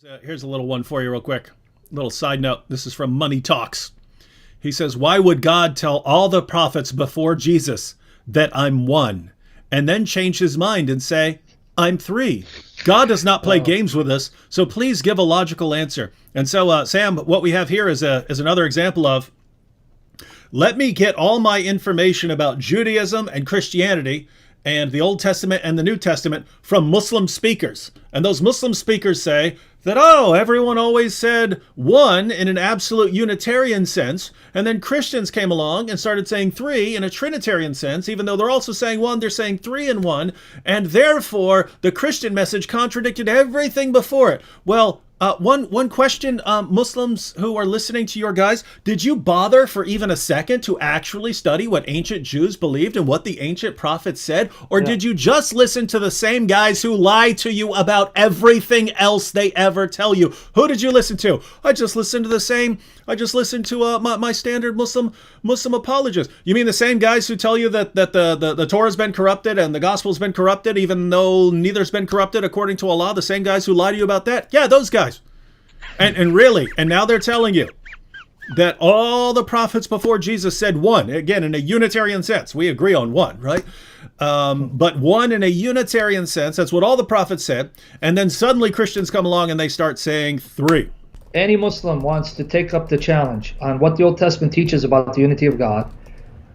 Here's a little one for you real quick. Little side note. This is from Money Talks. He says, why would God tell all the prophets before Jesus that I'm one and then change his mind and say, I'm three? God does not play games with us, so please give a logical answer. And so, Sam, what we have here is another example of, let me get all my information about Judaism and Christianity and the Old Testament and the New Testament from Muslim speakers. And those Muslim speakers say that, everyone always said one in an absolute Unitarian sense. And then Christians came along and started saying three in a Trinitarian sense. Even though they're also saying one, they're saying three in one. And therefore, the Christian message contradicted everything before it. Well, one question, Muslims who are listening to your guys, did you bother for even a second to actually study what ancient Jews believed and what the ancient prophets said? Or did you just listen to the same guys who lie to you about everything else they ever tell you? Who did you listen to? I just listened to my standard Muslim apologists. You mean the same guys who tell you that the Torah's been corrupted and the gospel's been corrupted, even though neither's been corrupted according to Allah? The same guys who lie to you about that? Yeah, those guys. And really, and now they're telling you that all the prophets before Jesus said one, again, in a Unitarian sense. We agree on one, right? But one in a Unitarian sense, that's what all the prophets said. And then suddenly Christians come along and they start saying three. Any Muslim wants to take up the challenge on what the Old Testament teaches about the unity of God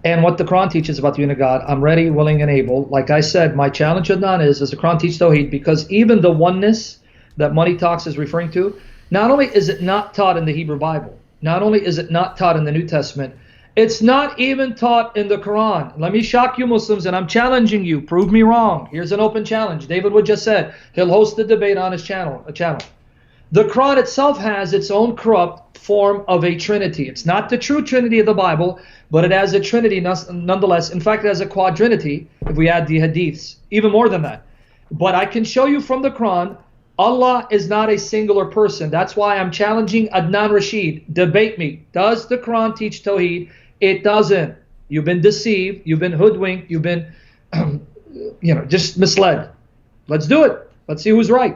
and what the Quran teaches about the unity of God, I'm ready, willing, and able. Like I said, my challenge, Adnan, is does the Quran teach Tawheed? Because even the oneness that Money Talks is referring to, not only is it not taught in the Hebrew Bible, not only is it not taught in the New Testament, it's not even taught in the Quran. Let me shock you Muslims, and I'm challenging you. Prove me wrong. Here's an open challenge. David Wood just said he'll host a debate on his channel. The Quran itself has its own corrupt form of a trinity. It's not the true trinity of the Bible, but it has a trinity nonetheless. In fact, it has a quadrinity if we add the hadiths, even more than that. But I can show you from the Quran, Allah is not a singular person. That's why I'm challenging Adnan Rashid. Debate me. Does the Quran teach Tawheed? It doesn't. You've been deceived. You've been hoodwinked. You've been, just misled. Let's do it. Let's see who's right.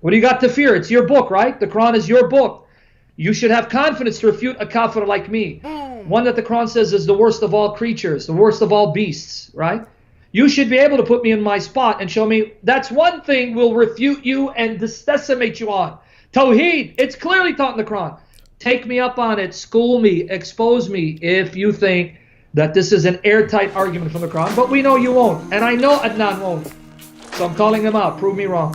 What do you got to fear? It's your book, right? The Quran is your book. You should have confidence to refute a kafir like me. One that the Quran says is the worst of all creatures, the worst of all beasts, right? You should be able to put me in my spot and show me that's one thing we'll refute you and decimate you on. Tawheed, it's clearly taught in the Quran. Take me up on it, school me, expose me if you think that this is an airtight argument from the Quran. But we know you won't, and I know Adnan won't. So I'm calling him out. Prove me wrong.